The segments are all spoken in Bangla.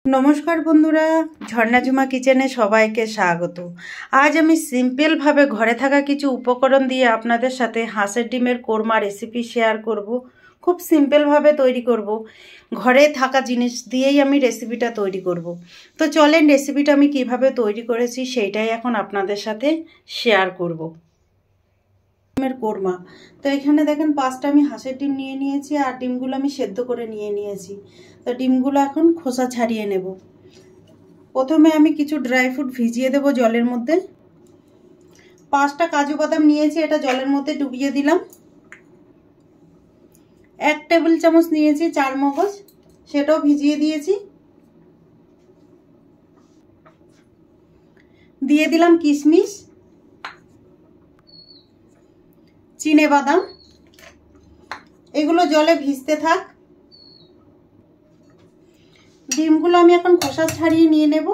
নমস্কার বন্ধুরা, ঝর্ণা ঝুমা কিচেনে সবাইকে স্বাগত। আজ আমি সিম্পলভাবে ঘরে থাকা কিছু উপকরণ দিয়ে আপনাদের সাথে হাঁসের ডিমের কোরমা রেসিপি শেয়ার করব। খুব সিম্পলভাবে তৈরি করব, ঘরে থাকা জিনিস দিয়েই আমি রেসিপিটা তৈরি করব। তো চলেন রেসিপিটা আমি কিভাবে তৈরি করেছি সেইটাই এখন আপনাদের সাথে শেয়ার করব। ডিমের কোরমা। তো এখানে দেখেন 5টা আমি হাঁসের ডিম নিয়ে নিয়েছি, আর ডিমগুলো আমি সেদ্ধ করে নিয়ে নিয়েছি। তো ডিমগুলো এখন খোসা ছাড়িয়ে নেব। প্রথমে আমি কিছু ড্রাই ফ্রুট ভিজিয়ে দেব জলের মধ্যে। 5টা কাজু বাদাম নিয়েছি, এটা জলের মধ্যে ডুবিয়ে দিলাম। 1 টেবিল চামচ নিয়েছি চারমগজ, সেটাও ভিজিয়ে দিয়েছি। দিয়ে দিলাম কিশমিশ, চিনে বাদাম, এগুলো জলে ভিজতে থাক। ডিমগুলো আমি এখন খোসা ছাড়িয়ে নিয়ে নেব।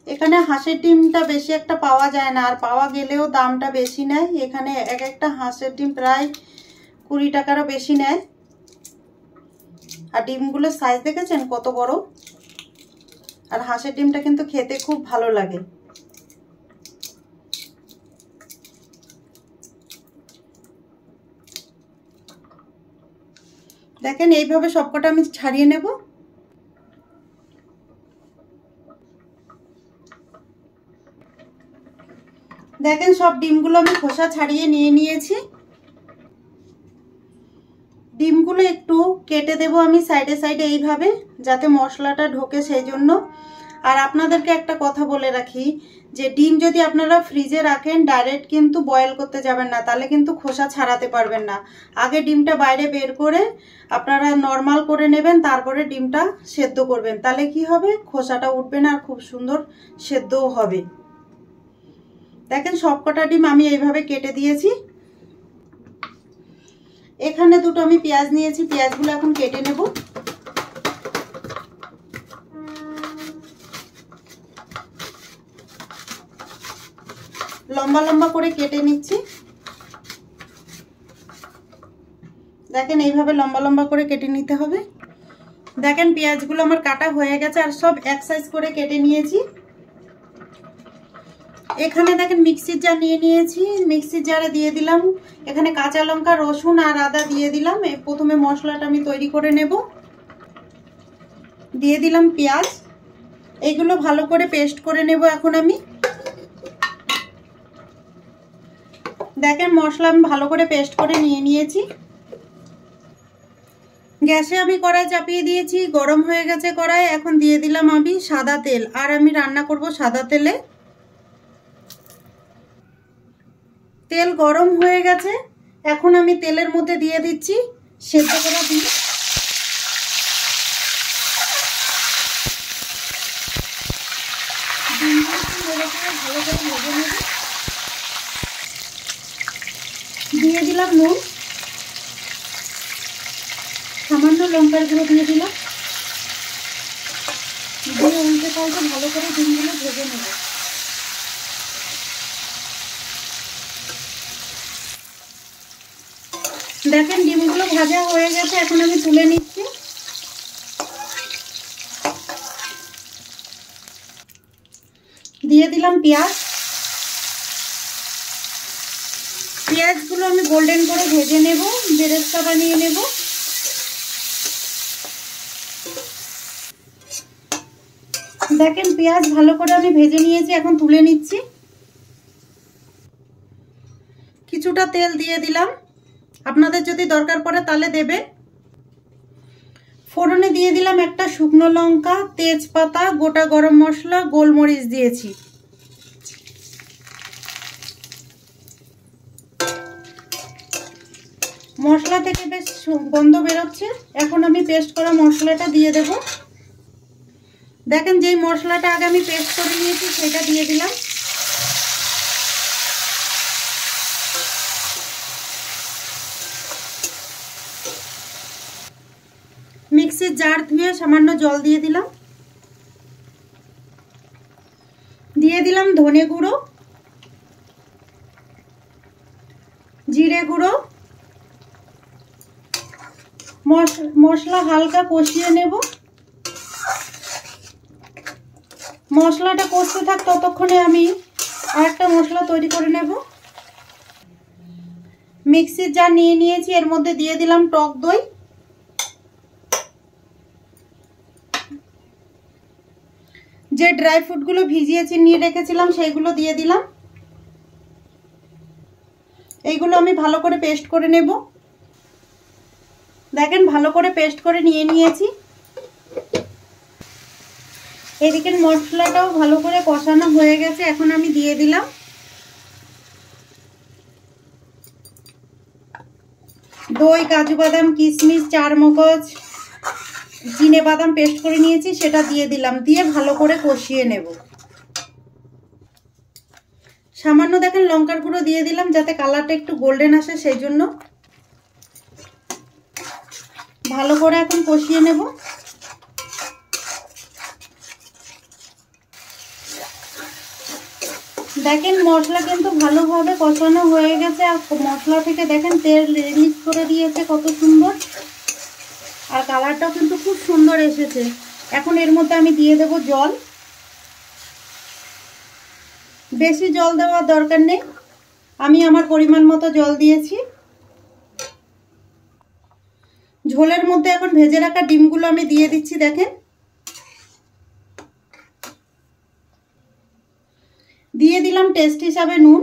এখানে হাঁসের ডিমটা বেশি একটা পাওয়া যায় না, আর পাওয়া গেলেও দামটা বেশি নেয়। এখানে এক একটা হাঁসের ডিম প্রায় 20 টাকারও বেশি নেয়। আর ডিমগুলোর সাইজ দেখেছেন কত বড়। আর হাঁসের ডিমটা কিন্তু খেতে খুব ভালো লাগে। দেখেন এইভাবে সবকটা আমি ছাড়িয়ে নেব। দেখেন সব ডিমগুলো আমি খোসা ছাড়িয়ে নিয়ে নিয়েছি। ডিমগুলো একটু কেটে দেব আমি সাইডে সাইডে এইভাবে, যাতে মশলাটা ঢোকে সেই জন্য। আর আপনাদেরকে একটা কথা বলে রাখি, যে ডিম যদি আপনারা ফ্রিজে রাখেন ডাইরেক্ট কিন্তু বয়েল করতে যাবেন না, তাহলে কিন্তু খোসা ছাড়াতে পারবেন না। আগে ডিমটা বাইরে বের করে আপনারা নর্মাল করে নেবেন, তারপরে ডিমটা সেদ্ধ করবেন। তাহলে কি হবে, খোসাটা উঠবে না আর খুব সুন্দর সেদ্ধও হবে। দেখেন সবকটা ডিম আমি এইভাবে কেটে দিয়েছি। এখানে দুটো আমি পেঁয়াজ নিয়েছি, পেঁয়াজগুলো এখন কেটে নেব। লম্বা লম্বা করে কেটে নিচ্ছি। দেখেন এইভাবে লম্বা লম্বা করে কেটে নিতে হবে। দেখেন পেঁয়াজগুলো আমার কাটা হয়ে গেছে, আর সব এক সাইজ করে কেটে নিয়েছি। এখানে দেখেন মিক্সির জার নিয়ে নিয়েছি, মিক্সির জারে দিয়ে দিলাম এখানে কাঁচা লঙ্কা, রসুন আর আদা দিয়ে দিলাম। প্রথমে মশলাটা আমি তৈরি করে নেব। দিয়ে দিলাম পেঁয়াজ, এইগুলো ভালো করে পেস্ট করে নেব এখন আমি। দেখেন মশলা আমি ভালো করে পেস্ট করে নিয়ে নিয়েছি। গ্যাসে আমি কড়াই চাপিয়ে দিয়েছি, গরম হয়ে গেছে কড়াই। এখন দিয়ে দিলাম আমি সাদা তেল, আর আমি রান্না করব সাদা তেলে। তেল গরম হয়ে গেছে, এখন আমি তেলের মধ্যে দিয়ে দিচ্ছি সেদ্ধ করা ডিম। ভালো করে ভেজে নেব। দিয়ে দিলাম নুন, সামান্য লঙ্কার গুঁড়ো দিয়ে দিলাম। দিয়ে উল্টে পাল্টে ভালো করে ডিমগুলো ভেজে নেব। দেখেন ডিমগুলো ভাজা হয়ে গেছে, এখন আমি তুলে নিচ্ছি। দিয়ে দিলাম পেঁয়াজ, পেঁয়াজগুলো আমি গোল্ডেন করে ভেজে নেব, বেরেস্তা বানিয়ে নেব। দেখেন পেঁয়াজ ভালো করে আমি ভেজে নিয়েছি, এখন তুলে নিচ্ছি। কিছুটা তেল দিয়ে দিলাম, আপনাদের যদি দরকার পড়ে তাহলে দেবেন। ফোড়নে দিয়ে দিলাম একটা শুকনো লঙ্কা, তেজপাতা, গোটা গরম মশলা, গোলমরিচ দিয়েছি। মশলা থেকে বেশ গন্ধ বেরোচ্ছে, এখন আমি পেস্ট করা মশলাটা দিয়ে দেব। দেখেন যেই মশলাটা আগে আমি পেস্ট করে নিয়েছি সেটা দিয়ে দিলাম। মিক্সির জার ধুয়ে সামান্য জল দিয়ে দিলাম। দিয়ে দিলাম ধনে গুঁড়ো, জিরে গুঁড়ো, মশলা হালকা কষিয়ে নেব। মশলাটা কষতে থাক, ততক্ষণে আমি আরেকটা মশলা তৈরি করে নেব। মিক্সির জার নিয়ে নিয়েছি, এর মধ্যে দিয়ে দিলাম টক দই, যে ড্রাই ফ্রুটগুলো ভিজিয়েছি নিয়ে রেখেছিলাম সেইগুলো দিয়ে দিলাম। এইগুলো আমি ভালো করে পেস্ট করে নেব। দেখেন ভালো করে পেস্ট করে নিয়ে নিয়েছি। এদিকে মশলাটাও ভালো করে কষানো হয়ে গেছে, এখন আমি দিয়ে দিলাম দই, কাজু বাদাম, কিশমিশ, চারমগজ, চিনে বাদাম পেস্ট করে নিয়েছি, সেটা দিয়ে দিলাম। দিয়ে ভালো করে কষিয়ে নেব। সামান্য দেখেন লঙ্কার গুঁড়ো দিয়ে দিলাম যাতে কালারটা একটু গোল্ডেন আসে, সেই জন্য। ভালো করে এখন কষিয়ে নেব। দেখেন মশলা কিন্তু ভালোভাবে কষানো হয়ে গেছে, আর মশলা থেকে দেখেন তেল রিলিজ করে দিয়েছে কত সুন্দর, আর কালারটাও কিন্তু খুব সুন্দর এসেছে। এখন এর মধ্যে আমি দিয়ে দেব জল। বেশি জল দেওয়ার দরকার নেই, আমি আমার পরিমাণ মতো জল দিয়েছি। ঝোলের মধ্যে এখন ভেজে রাখা ডিমগুলো আমি দিয়ে দিচ্ছি। দেখেন দিয়ে দিলাম টেস্ট হিসাবে নুন,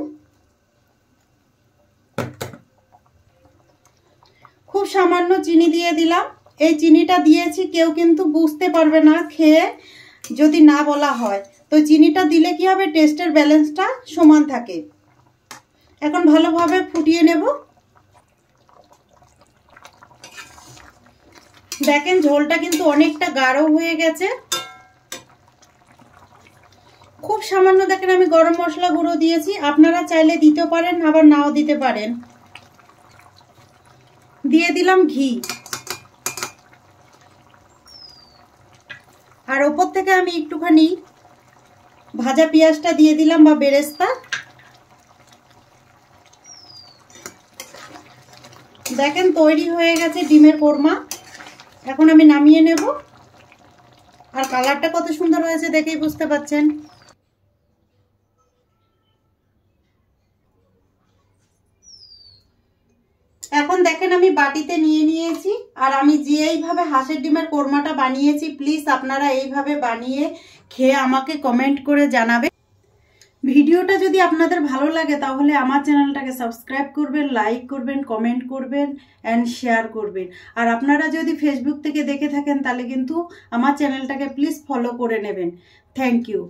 খুব সামান্য চিনি দিয়ে দিলাম। এই চিনিটা দিয়েছি কেউ কিন্তু বুঝতে পারবে না খেয়ে যদি না বলা হয়, তো চিনিটা দিলে কি হবে, টেস্টের ব্যালেন্সটা সমান থাকে। এখন ভালোভাবে ফুটিয়ে নেব। দেখেন ঝোলটা কিন্তু অনেকটা গাঢ় হয়ে গেছে। খুব সামান্য দেখেন আমি গরম মশলা গুঁড়ো দিয়েছি, আপনারা চাইলে দিতে পারেন আবার নাও দিতে পারেন। দিয়ে দিলাম ঘি, আর ওপর থেকে আমি একটুখানি ভাজা পেঁয়াজটা দিয়ে দিলাম বা বেরেস্তা। দেখেন তৈরি হয়ে গেছে ডিমের কোরমা। এখন আমি নামিয়ে নেব, আর কালারটা কত সুন্দর হয়েছে দেখেই বুঝতে পারছেন। এখন দেখেন আমি বাটিতে নিয়ে নিয়েছি, আর আমি যে এইভাবে হাঁসের ডিমের কোরমাটা বানিয়েছি, প্লিজ আপনারা এইভাবে বানিয়ে খেয়ে আমাকে কমেন্ট করে জানাবেন। ভিডিওটা যদি আপনাদের ভালো লাগে তাহলে আমার চ্যানেলটাকে সাবস্ক্রাইব করবেন, লাইক করবেন, কমেন্ট করবেন অ্যান্ড শেয়ার করবেন। আর আপনারা যদি ফেসবুক থেকে দেখে থাকেন তাহলে কিন্তু আমার চ্যানেলটাকে প্লিজ ফলো করে নেবেন। Thank you.